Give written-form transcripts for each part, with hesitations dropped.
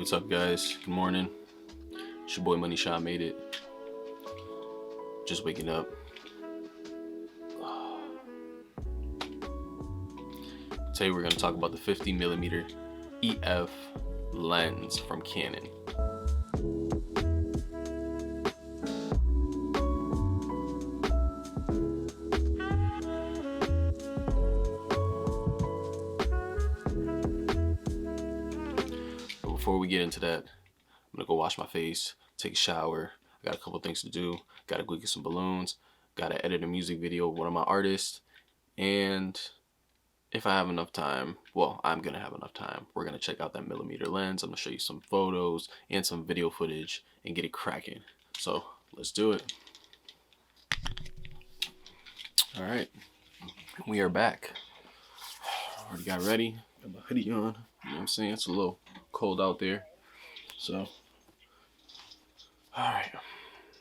What's up, guys? Good morning. It's your boy Money Shot made it. Just waking up. Today we're going to talk about the 50mm EF lens from Canon. But before we get into that, I'm gonna go wash my face, take a shower. I got a couple things to do. Gotta go get some balloons. Gotta edit a music video with one of my artists. And if I have enough time, well, I'm gonna have enough time, we're gonna check out that millimeter lens. I'm gonna show you some photos and some video footage and get it cracking. So let's do it. All right, we are back. Already got ready. Got my hoodie on. You know what I'm saying? It's a little cold out there. So, all right.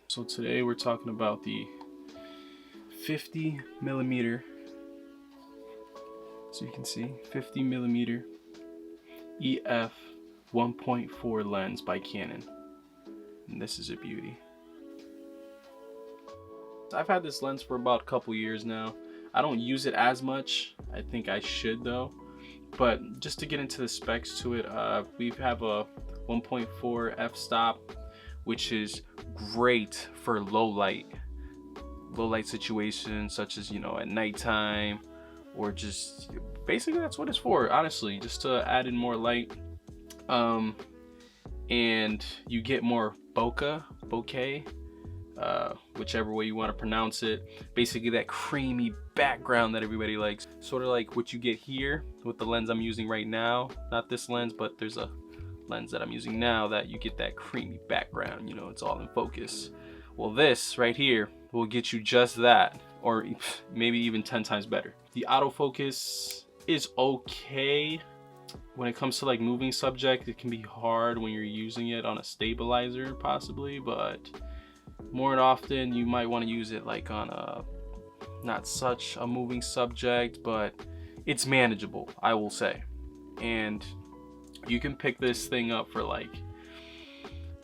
So today we're talking about the 50mm. So you can see 50mm EF 1.4 lens by Canon. And this is a beauty. I've had this lens for about a couple years now. I don't use it as much. I think I should though. But just to get into the specs to it, we have a 1.4 f-stop, which is great for low light situations, such as, you know, at nighttime, or just basically that's what it's for, honestly, just to add in more light. And you get more bokeh, whichever way you want to pronounce it. Basically that creamy background that everybody likes, sort of like what you get here with the lens I'm using right now. Not this lens, but there's a lens that I'm using now that you get that creamy background, you know, it's all in focus. Well, this right here will get you just that, or maybe even 10 times better. The autofocus is okay. When it comes to like moving subject, it can be hard when you're using it on a stabilizer possibly, but more often you might want to use it like on a not such a moving subject, but it's manageable, I will say. And you can pick this thing up for like,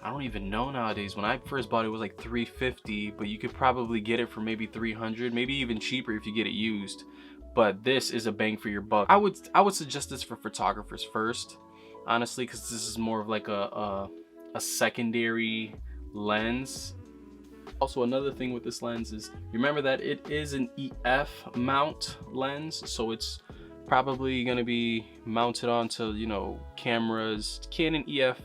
I don't even know nowadays. When I first bought it, it was like $350, but you could probably get it for maybe $300, maybe even cheaper if you get it used. But this is a bang for your buck. I would suggest this for photographers first, honestly, because this is more of like a secondary lens. Also, another thing with this lens is, remember that it is an EF mount lens, so it's probably going to be mounted onto, you know, cameras, Canon EF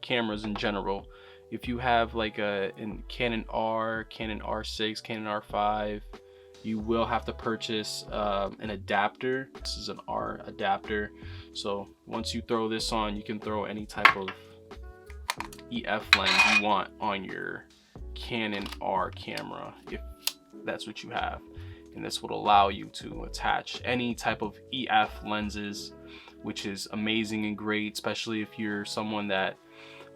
cameras in general. If you have like a Canon R, Canon R6, Canon R5, you will have to purchase an adapter. This is an R adapter. So once you throw this on, you can throw any type of EF lens you want on your Canon R camera, if that's what you have. And this would allow you to attach any type of EF lenses, which is amazing and great, especially if you're someone that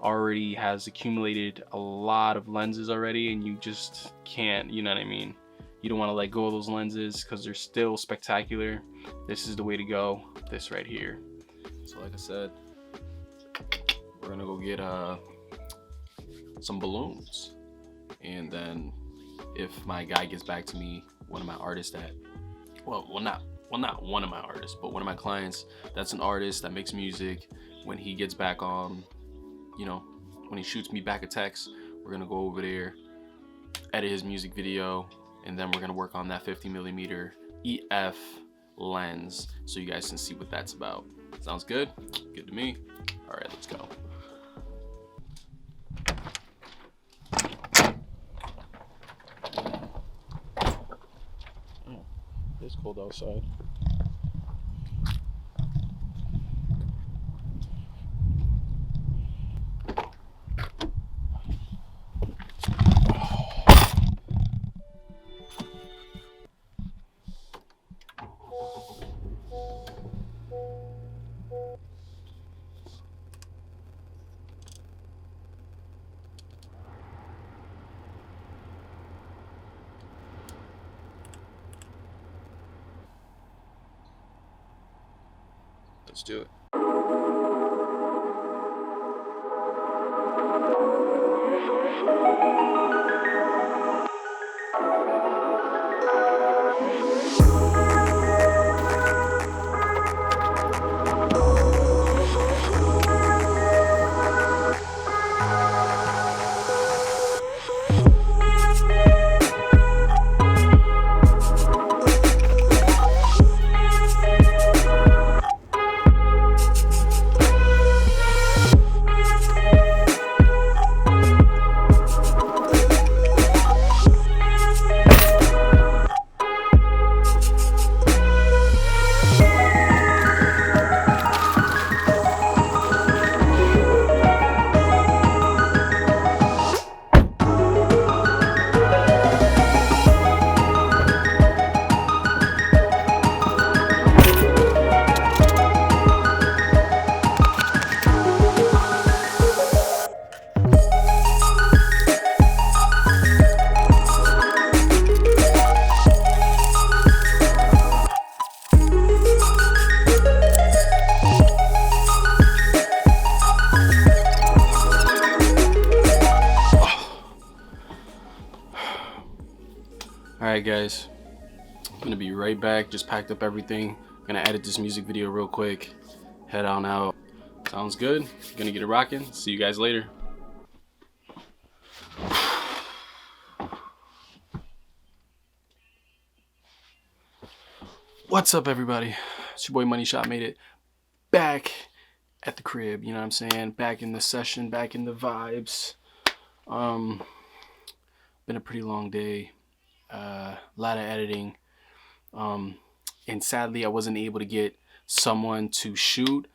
already has accumulated a lot of lenses already and you just can't, you know what I mean? You don't want to let go of those lenses because they're still spectacular. This is the way to go, this right here. So like I said, we're gonna go get some balloons. And then if my guy gets back to me, one of my artists that, not one of my artists, but one of my clients that's an artist that makes music, when he gets back on, you know, when he shoots me back a text, we're gonna go over there, edit his music video, and then we're gonna work on that 50mm EF lens so you guys can see what that's about. Sounds good? Good to me. All right, let's go. It's cold outside. Let's do it. Alright guys, I'm gonna be right back. Just packed up everything. I'm gonna edit this music video real quick. Head on out. Sounds good. Gonna get it rocking. See you guys later. What's up everybody? It's your boy Money Shot. Made it back at the crib, you know what I'm saying? Back in the session, back in the vibes. Been a pretty long day. A lot of editing. And sadly I wasn't able to get someone to shoot.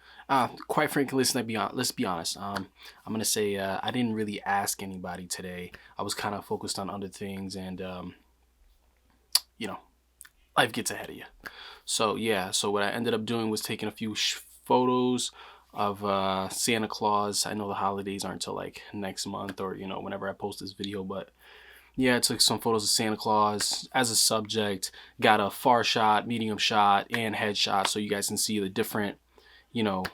Quite frankly, let's be honest. I'm gonna say I didn't really ask anybody today. I was kind of focused on other things, and you know, life gets ahead of you. So yeah, so what I ended up doing was taking a few photos of Santa Claus. I know the holidays aren't until like next month, or you know, whenever I post this video, but yeah, I took some photos of Santa Claus as a subject. Got a far shot, medium shot, and headshot, so you guys can see the different, you know,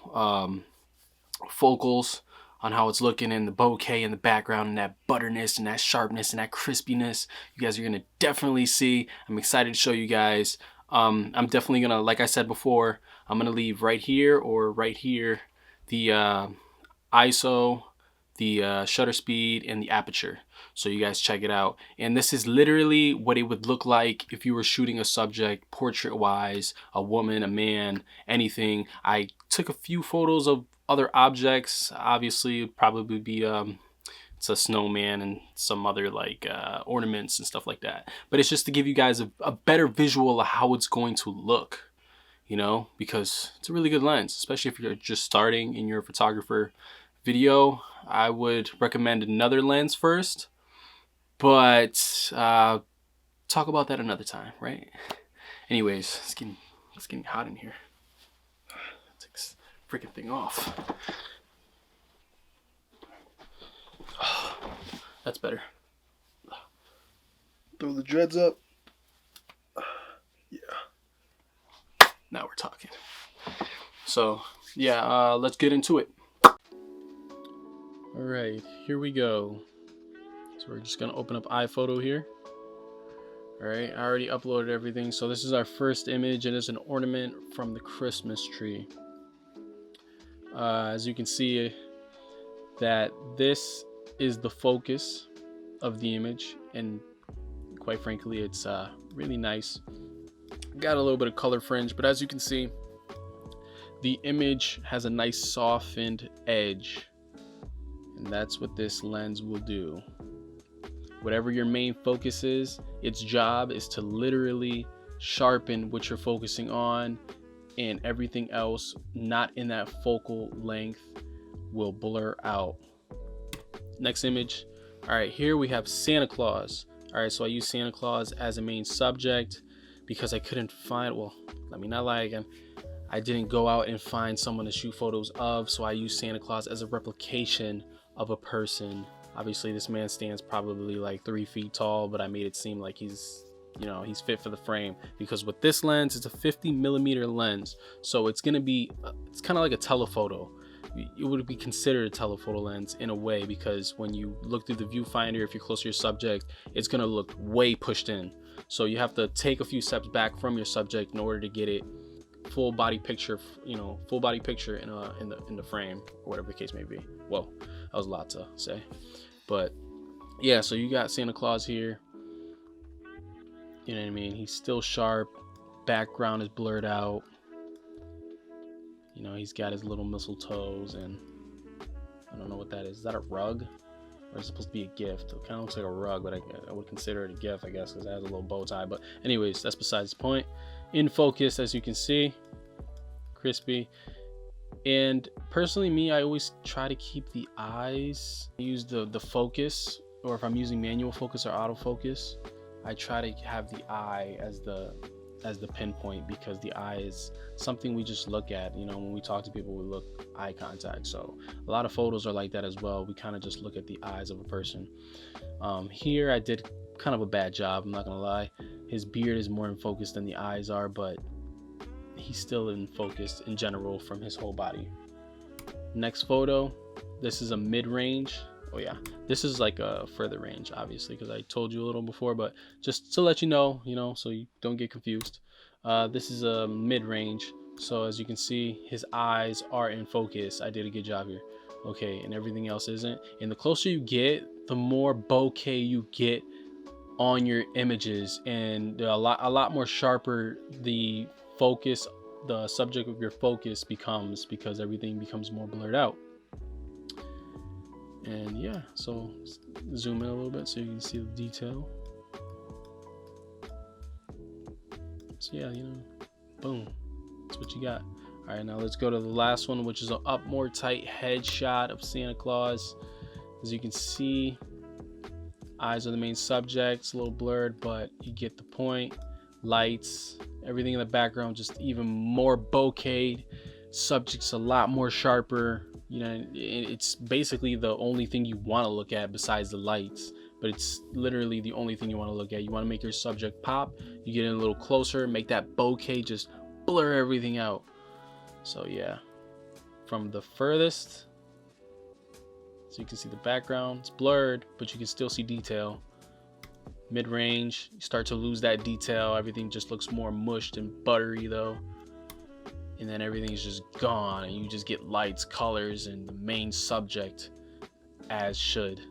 focals on how it's looking, in the bokeh in the background, and that butterness and that sharpness and that crispiness. You guys are gonna definitely see. I'm excited to show you guys. I'm definitely gonna, like I said before, I'm gonna leave right here or right here the ISO, the shutter speed, and the aperture, so you guys check it out. And this is literally what it would look like if you were shooting a subject portrait wise, a woman, a man, anything. I took a few photos of other objects. Obviously it'd probably be it's a snowman and some other like ornaments and stuff like that, but it's just to give you guys a better visual of how it's going to look, you know, because it's a really good lens, especially if you're just starting in your photographer video. I would recommend another lens first, but talk about that another time, right? Anyways, it's getting hot in here. Take this freaking thing off. Oh, that's better. Throw the dreads up. Yeah. Now we're talking. So yeah, let's get into it. All right, here we go. So we're just gonna open up iPhoto here. All right, I already uploaded everything. So this is our first image, and it's an ornament from the Christmas tree. As you can see, that this is the focus of the image, and quite frankly, it's really nice. Got a little bit of color fringe, but as you can see, the image has a nice softened edge, and that's what this lens will do. Whatever your main focus is, its job is to literally sharpen what you're focusing on, and everything else not in that focal length will blur out. Next image. All right, here we have Santa Claus. All right, so I use Santa Claus as a main subject because I couldn't find, well, let me not lie again, I didn't go out and find someone to shoot photos of, so I used Santa Claus as a replication of a person. Obviously this man stands probably like 3 feet tall, but I made it seem like he's, you know, he's fit for the frame, because with this lens, it's a 50mm lens, so it's gonna be, it's kind of like a telephoto. It would be considered a telephoto lens in a way, because when you look through the viewfinder, if you're close to your subject, it's gonna look way pushed in, so you have to take a few steps back from your subject in order to get it full body picture, you know, full body picture in the frame, or whatever the case may be. Whoa, that was a lot to say, but yeah, so you got Santa Claus here. You know what I mean? He's still sharp. Background is blurred out. You know, he's got his little mistletoes, and I don't know what that is. Is that a rug? Or is it supposed to be a gift? It kind of looks like a rug, but I would consider it a gift, I guess, because it has a little bow tie. But anyways, that's besides the point. In focus, as you can see, crispy. And personally, me, I always try to keep the eyes, use the focus, or if I'm using manual focus or autofocus, I try to have the eye as the pinpoint, because the eye is something we just look at. You know, when we talk to people, we look eye contact. So a lot of photos are like that as well. We kind of just look at the eyes of a person. Here I did kind of a bad job, I'm not gonna lie. His beard is more in focus than the eyes are, but he's still in focus in general from his whole body. Next photo, this is a mid-range So yeah, this is like a further range, obviously, because I told you a little before, but just to let you know, so you don't get confused. This is a mid-range. So as you can see, his eyes are in focus. I did a good job here. Okay, and everything else isn't. And the closer you get, the more bokeh you get on your images, and a lot more sharper the focus, the subject of your focus becomes, because everything becomes more blurred out. And yeah, so zoom in a little bit so you can see the detail. So yeah, boom, that's what you got. All right, now let's go to the last one, which is an up more tight headshot of Santa Claus. As you can see, eyes are the main subject. It's a little blurred, but you get the point. Lights, everything in the background just even more bokeh. Subject's a lot more sharper. It's basically the only thing you want to look at besides the lights, but it's literally the only thing you want to look at. You want to make your subject pop. You get in a little closer, make that bokeh just blur everything out. So yeah, from the furthest, so you can see the background, it's blurred, but you can still see detail. Mid-range, you start to lose that detail. Everything just looks more mushed and buttery though. And then everything's just gone, and you just get lights, colors, and the main subject as should.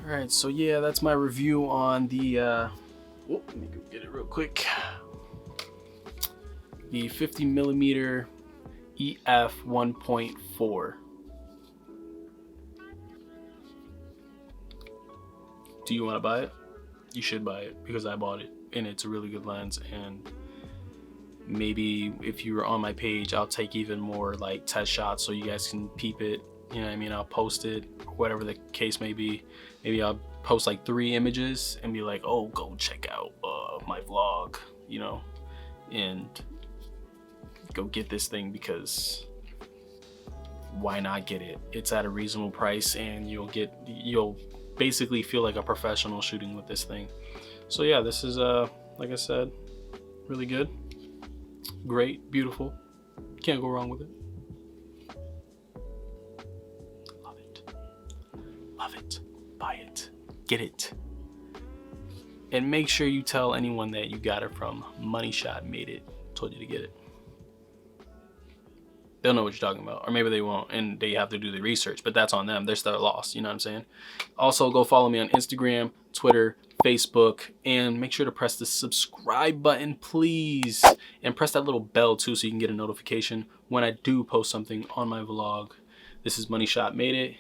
All right, so yeah, that's my review on the let me go get it real quick. The 50mm EF 1.4. Do you want to buy it? You should buy it, because I bought it, and it's a really good lens. And maybe if you were on my page, I'll take even more like test shots so you guys can peep it. You know what I mean? I'll post it, whatever the case may be. Maybe I'll post like 3 images and be like, oh, go check out my vlog, and go get this thing, because why not get it? It's at a reasonable price, and you'll basically feel like a professional shooting with this thing. So yeah, this is like I said, really good, great, beautiful, can't go wrong with it. Love it, buy it, get it, and make sure you tell anyone that you got it from Money Shot Made It, told you to get it. They'll know what you're talking about, or maybe they won't, and they have to do the research, but that's on them. They're still lost, you know what I'm saying? Also, go follow me on Instagram, Twitter, Facebook, and make sure to press the subscribe button, please, and press that little bell too, so you can get a notification when I do post something on my vlog. This is Money Shot Made It.